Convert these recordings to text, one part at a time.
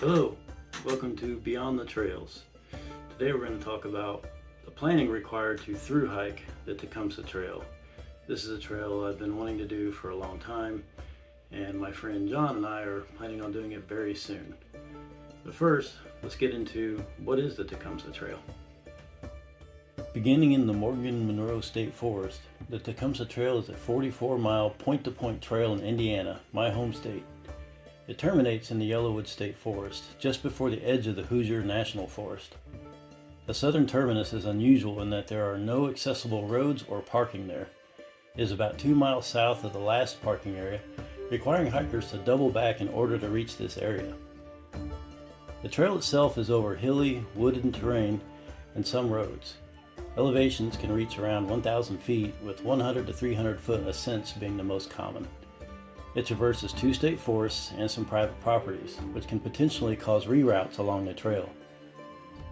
Hello, welcome to Beyond the Trails. Today we're going to talk about the planning required to through hike the Tecumseh Trail. This is a trail I've been wanting to do for a long time, and my friend John and I are planning on doing it very soon. But first, let's get into what is the Tecumseh Trail. Beginning in the Morgan Monroe State Forest, the Tecumseh Trail is a 44-mile point-to-point trail in Indiana, my home state. It terminates in the Yellowwood State Forest, just before the edge of the Hoosier National Forest. The southern terminus is unusual in that there are no accessible roads or parking there. It is about 2 miles south of the last parking area, requiring hikers to double back in order to reach this area. The trail itself is over hilly, wooded terrain and some roads. Elevations can reach around 1,000 feet, with 100 to 300 foot ascents being the most common. It traverses 2 state forests and some private properties, which can potentially cause reroutes along the trail.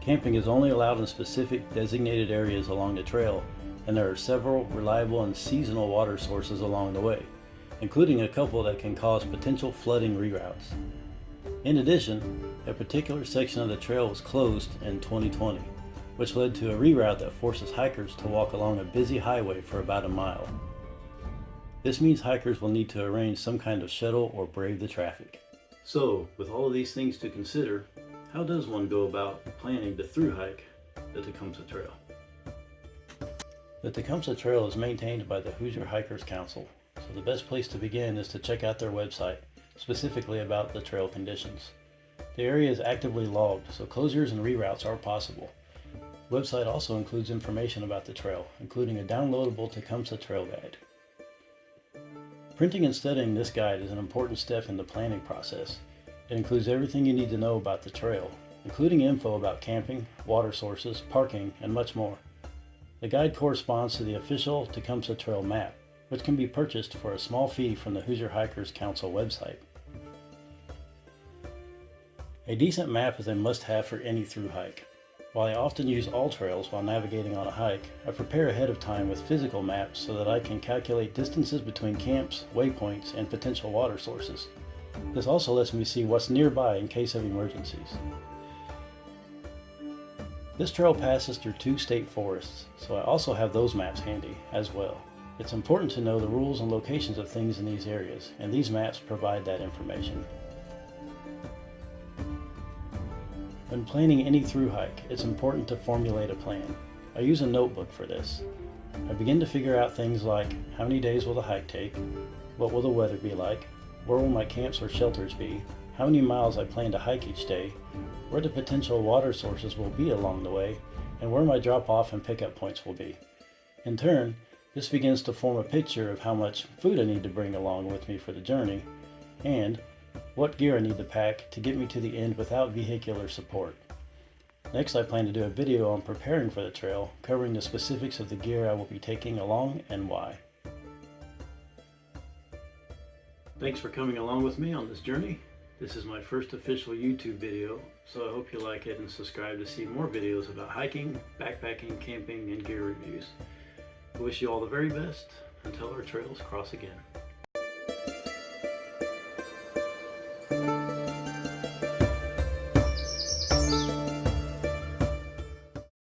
Camping is only allowed in specific designated areas along the trail, and there are several reliable and seasonal water sources along the way, including a couple that can cause potential flooding reroutes. In addition, a particular section of the trail was closed in 2020, which led to a reroute that forces hikers to walk along a busy highway for about a mile. This means hikers will need to arrange some kind of shuttle or brave the traffic. So, with all of these things to consider, how does one go about planning to through hike the Tecumseh Trail? The Tecumseh Trail is maintained by the Hoosier Hikers Council, so the best place to begin is to check out their website, specifically about the trail conditions. The area is actively logged, so closures and reroutes are possible. The website also includes information about the trail, including a downloadable Tecumseh Trail Guide. Printing and studying this guide is an important step in the planning process. It includes everything you need to know about the trail, including info about camping, water sources, parking, and much more. The guide corresponds to the official Tecumseh Trail map, which can be purchased for a small fee from the Hoosier Hikers Council website. A decent map is a must-have for any through hike. While I often use all trails while navigating on a hike, I prepare ahead of time with physical maps so that I can calculate distances between camps, waypoints, and potential water sources. This also lets me see what's nearby in case of emergencies. This trail passes through 2 state forests, so I also have those maps handy as well. It's important to know the rules and locations of things in these areas, and these maps provide that information. When planning any through hike, it's important to formulate a plan. I use a notebook for this. I begin to figure out things like how many days will the hike take, what will the weather be like, where will my camps or shelters be, how many miles I plan to hike each day, where the potential water sources will be along the way, and where my drop-off and pickup points will be. In turn, this begins to form a picture of how much food I need to bring along with me for the journey, and what gear I need to pack to get me to the end without vehicular support. Next, I plan to do a video on preparing for the trail, covering the specifics of the gear I will be taking along and why. Thanks for coming along with me on this journey. This is my first official YouTube video, so I hope you like it and subscribe to see more videos about hiking, backpacking, camping, and gear reviews. I wish you all the very best until our trails cross again.